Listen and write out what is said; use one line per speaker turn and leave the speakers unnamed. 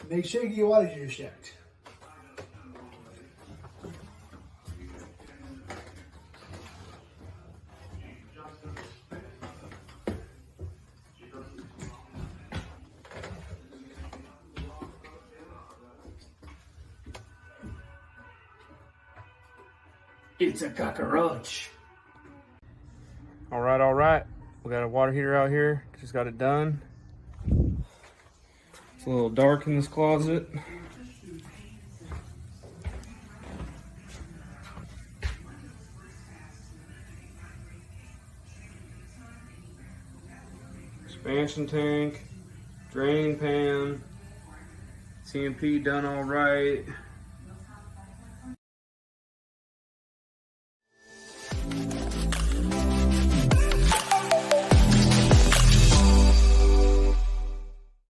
Make sure you get your water juice checked. It's a cockroach.
All right. We got a water heater out here. Just got it done. It's a little dark in this closet. Expansion tank, drain pan, CMP done all right.